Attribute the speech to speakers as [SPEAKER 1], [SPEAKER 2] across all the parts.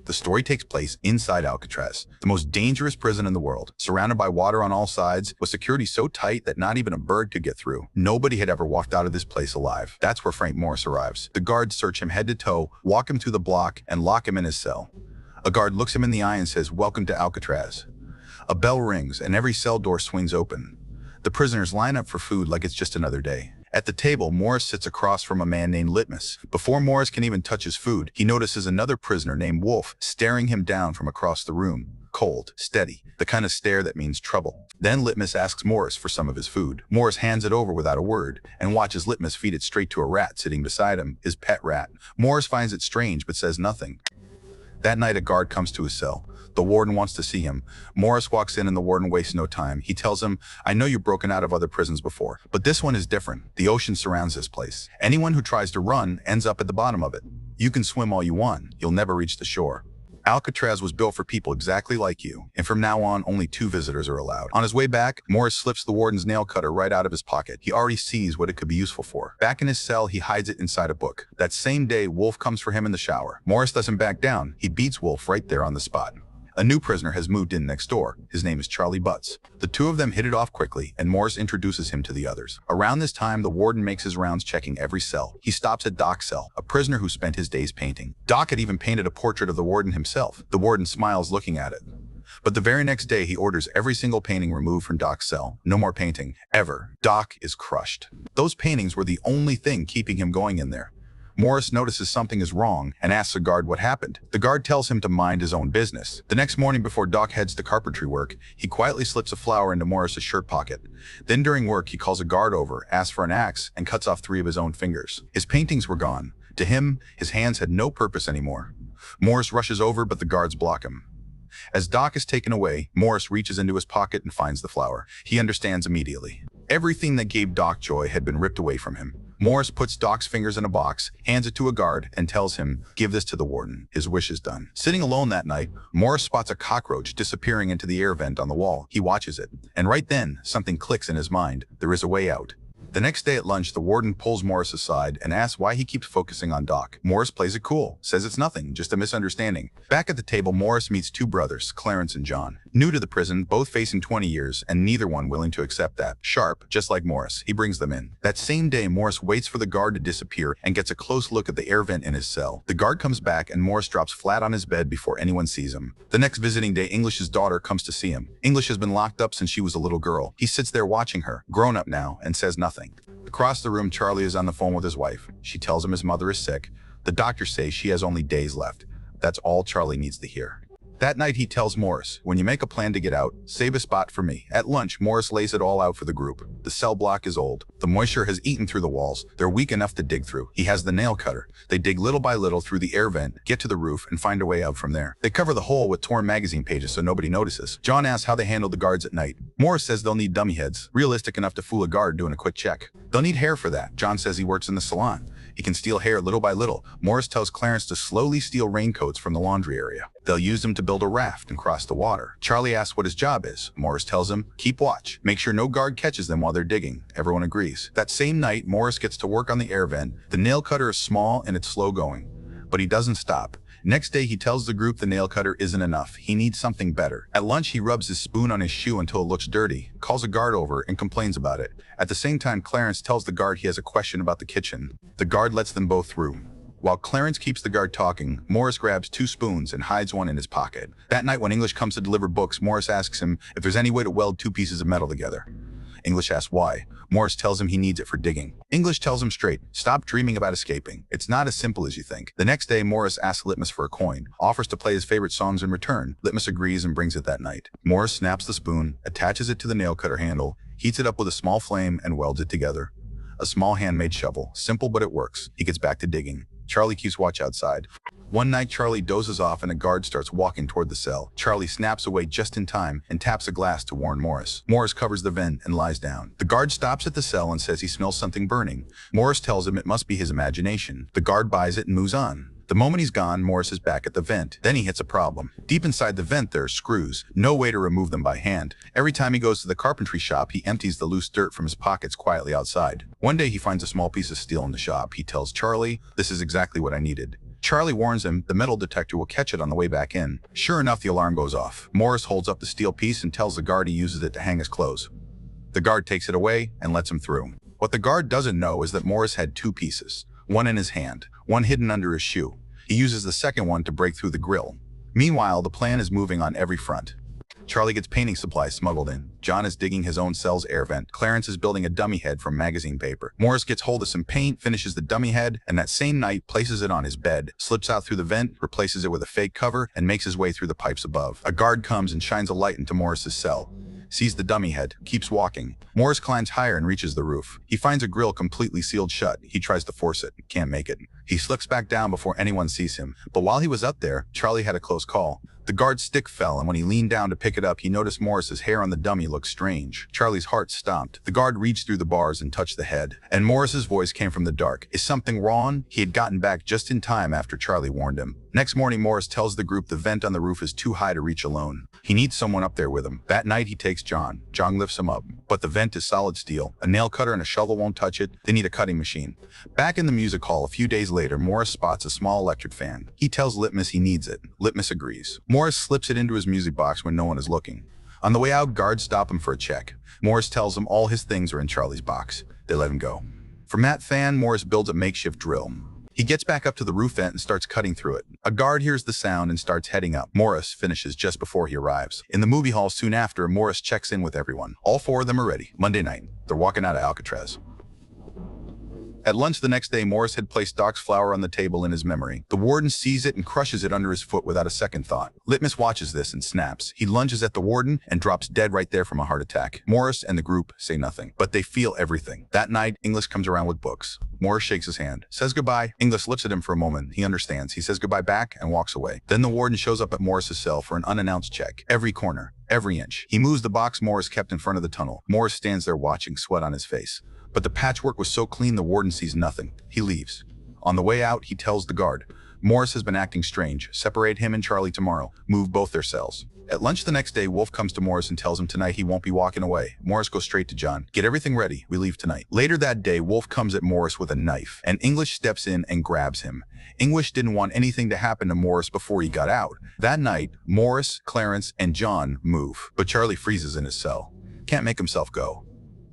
[SPEAKER 1] The story takes place inside Alcatraz, the most dangerous prison in the world, surrounded by water on all sides, with security so tight that not even a bird could get through. Nobody had ever walked out of this place alive. That's where Frank Morris arrives. The guards search him head to toe, walk him through the block, and lock him in his cell. A guard looks him in the eye and says, "Welcome to Alcatraz." A bell rings and every cell door swings open. The prisoners line up for food like it's just another day. At the table, Morris sits across from a man named Litmus. Before Morris can even touch his food, he notices another prisoner named Wolf staring him down from across the room. Cold, steady, the kind of stare that means trouble. Then Litmus asks Morris for some of his food. Morris hands it over without a word and watches Litmus feed it straight to a rat sitting beside him, his pet rat. Morris finds it strange but says nothing. That night, a guard comes to his cell. The warden wants to see him. Morris walks in and the warden wastes no time. He tells him, "I know you've broken out of other prisons before, but this one is different. The ocean surrounds this place. Anyone who tries to run ends up at the bottom of it. You can swim all you want. You'll never reach the shore. Alcatraz was built for people exactly like you, and from now on, only 2 visitors are allowed." On his way back, Morris slips the warden's nail cutter right out of his pocket. He already sees what it could be useful for. Back in his cell, he hides it inside a book. That same day, Wolf comes for him in the shower. Morris doesn't back down. He beats Wolf right there on the spot. A new prisoner has moved in next door. His name is Charlie Butts. The two of them hit it off quickly, and Morris introduces him to the others. Around this time, the warden makes his rounds checking every cell. He stops at Doc's cell, a prisoner who spent his days painting. Doc had even painted a portrait of the warden himself. The warden smiles looking at it. But the very next day, he orders every single painting removed from Doc's cell. No more painting, ever. Doc is crushed. Those paintings were the only thing keeping him going in there. Morris notices something is wrong and asks the guard what happened. The guard tells him to mind his own business. The next morning before Doc heads to carpentry work, he quietly slips a flower into Morris's shirt pocket. Then during work, he calls a guard over, asks for an axe, and cuts off 3 of his own fingers. His paintings were gone. To him, his hands had no purpose anymore. Morris rushes over, but the guards block him. As Doc is taken away, Morris reaches into his pocket and finds the flower. He understands immediately. Everything that gave Doc joy had been ripped away from him. Morris puts Doc's fingers in a box, hands it to a guard, and tells him, "Give this to the warden. His wish is done." Sitting alone that night, Morris spots a cockroach disappearing into the air vent on the wall. He watches it, and right then, something clicks in his mind. There is a way out. The next day at lunch, the warden pulls Morris aside and asks why he keeps focusing on Doc. Morris plays it cool, says it's nothing, just a misunderstanding. Back at the table, Morris meets 2 brothers, Clarence and John. New to the prison, both facing 20 years, and neither one willing to accept that. Sharp, just like Morris, he brings them in. That same day, Morris waits for the guard to disappear and gets a close look at the air vent in his cell. The guard comes back and Morris drops flat on his bed before anyone sees him. The next visiting day, English's daughter comes to see him. English has been locked up since she was a little girl. He sits there watching her, grown up now, and says nothing. Across the room, Charlie is on the phone with his wife. She tells him his mother is sick. The doctors say she has only days left. That's all Charlie needs to hear. That night, he tells Morris, "When you make a plan to get out, save a spot for me." At lunch, Morris lays it all out for the group. The cell block is old. The moisture has eaten through the walls. They're weak enough to dig through. He has the nail cutter. They dig little by little through the air vent, get to the roof, and find a way out from there. They cover the hole with torn magazine pages so nobody notices. John asks how they handle the guards at night. Morris says they'll need dummy heads, realistic enough to fool a guard doing a quick check. They'll need hair for that. John says he works in the salon. He can steal hair little by little. Morris tells Clarence to slowly steal raincoats from the laundry area. They'll use them to build a raft and cross the water. Charlie asks what his job is. Morris tells him, "Keep watch. Make sure no guard catches them while they're digging." Everyone agrees. That same night, Morris gets to work on the air vent. The nail cutter is small and it's slow going, but he doesn't stop. Next day, he tells the group the nail cutter isn't enough. He needs something better. At lunch, he rubs his spoon on his shoe until it looks dirty, calls a guard over, and complains about it. At the same time, Clarence tells the guard he has a question about the kitchen. The guard lets them both through. While Clarence keeps the guard talking, Morris grabs 2 spoons and hides one in his pocket. That night, when English comes to deliver books, Morris asks him if there's any way to weld 2 pieces of metal together. English asks why. Morris tells him he needs it for digging. English tells him straight, "Stop dreaming about escaping. It's not as simple as you think." The next day, Morris asks Litmus for a coin, offers to play his favorite songs in return. Litmus agrees and brings it that night. Morris snaps the spoon, attaches it to the nail cutter handle, heats it up with a small flame, and welds it together. A small handmade shovel. Simple, but it works. He gets back to digging. Charlie keeps watch outside. One night, Charlie dozes off and a guard starts walking toward the cell. Charlie snaps away just in time and taps a glass to warn Morris. Morris covers the vent and lies down. The guard stops at the cell and says he smells something burning. Morris tells him it must be his imagination. The guard buys it and moves on. The moment he's gone, Morris is back at the vent. Then he hits a problem. Deep inside the vent, there are screws. No way to remove them by hand. Every time he goes to the carpentry shop, he empties the loose dirt from his pockets quietly outside. One day, he finds a small piece of steel in the shop. He tells Charlie, "This is exactly what I needed." Charlie warns him the metal detector will catch it on the way back in. Sure enough, the alarm goes off. Morris holds up the steel piece and tells the guard he uses it to hang his clothes. The guard takes it away and lets him through. What the guard doesn't know is that Morris had two pieces, one in his hand, one hidden under his shoe. He uses the second one to break through the grill. Meanwhile, the plan is moving on every front. Charlie gets painting supplies smuggled in. John is digging his own cell's air vent. Clarence is building a dummy head from magazine paper. Morris gets hold of some paint, finishes the dummy head, and that same night places it on his bed, slips out through the vent, replaces it with a fake cover, and makes his way through the pipes above. A guard comes and shines a light into Morris's cell. Sees the dummy head, keeps walking. Morris climbs higher and reaches the roof. He finds a grill completely sealed shut. He tries to force it, can't make it. He slips back down before anyone sees him. But while he was up there, Charlie had a close call. The guard's stick fell, and when he leaned down to pick it up, he noticed Morris's hair on the dummy looked strange. Charlie's heart stopped. The guard reached through the bars and touched the head, and Morris's voice came from the dark. Is something wrong? He had gotten back just in time after Charlie warned him. Next morning, Morris tells the group the vent on the roof is too high to reach alone. He needs someone up there with him. That night, he takes John. John lifts him up, but the vent is solid steel. A nail cutter and a shovel won't touch it. They need a cutting machine. Back in the music hall a few days later, Morris spots a small electric fan. He tells Litmus he needs it. Litmus agrees. Morris slips it into his music box when no one is looking. On the way out, guards stop him for a check. Morris tells them all his things are in Charlie's box. They let him go. From that fan, Morris builds a makeshift drill. He gets back up to the roof vent and starts cutting through it. A guard hears the sound and starts heading up. Morris finishes just before he arrives. In the movie hall soon after, Morris checks in with everyone. All four of them are ready. Monday night, they're walking out of Alcatraz. At lunch the next day, Morris had placed Doc's flower on the table in his memory. The warden sees it and crushes it under his foot without a second thought. Litmus watches this and snaps. He lunges at the warden and drops dead right there from a heart attack. Morris and the group say nothing, but they feel everything. That night, English comes around with books. Morris shakes his hand, says goodbye. English looks at him for a moment. He understands. He says goodbye back and walks away. Then the warden shows up at Morris's cell for an unannounced check. Every corner, every inch. He moves the box Morris kept in front of the tunnel. Morris stands there watching, sweat on his face. But the patchwork was so clean the warden sees nothing. He leaves. On the way out, he tells the guard, Morris has been acting strange. Separate him and Charlie tomorrow. Move both their cells. At lunch the next day, Wolf comes to Morris and tells him tonight he won't be walking away. Morris goes straight to John. Get everything ready. We leave tonight. Later that day, Wolf comes at Morris with a knife, and English steps in and grabs him. English didn't want anything to happen to Morris before he got out. That night, Morris, Clarence, and John move, but Charlie freezes in his cell. Can't make himself go.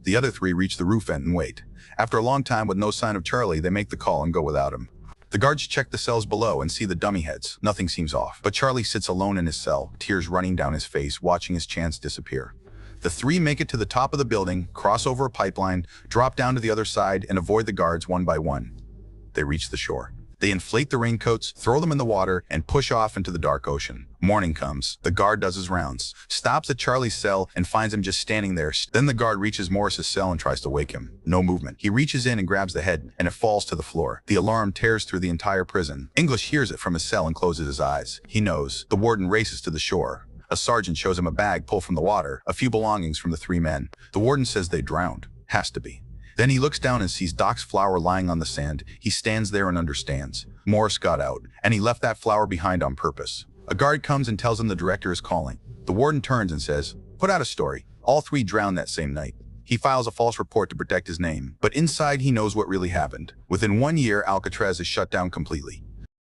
[SPEAKER 1] The other three reach the roof vent and wait. After a long time with no sign of Charlie, they make the call and go without him. The guards check the cells below and see the dummy heads. Nothing seems off. But Charlie sits alone in his cell, tears running down his face, watching his chance disappear. The three make it to the top of the building, cross over a pipeline, drop down to the other side, and avoid the guards one by one. They reach the shore. They inflate the raincoats, throw them in the water, and push off into the dark ocean. Morning comes. The guard does his rounds, stops at Charlie's cell, and finds him just standing there. Then the guard reaches Morris's cell and tries to wake him. No movement. He reaches in and grabs the head, and it falls to the floor. The alarm tears through the entire prison. English hears it from his cell and closes his eyes. He knows. The warden races to the shore. A sergeant shows him a bag pulled from the water, a few belongings from the three men. The warden says they drowned. Has to be. Then he looks down and sees Doc's flower lying on the sand. He stands there and understands. Morris got out, and he left that flower behind on purpose. A guard comes and tells him the director is calling. The warden turns and says, put out a story. All three drowned that same night. He files a false report to protect his name, but inside he knows what really happened. Within 1 year, Alcatraz is shut down completely.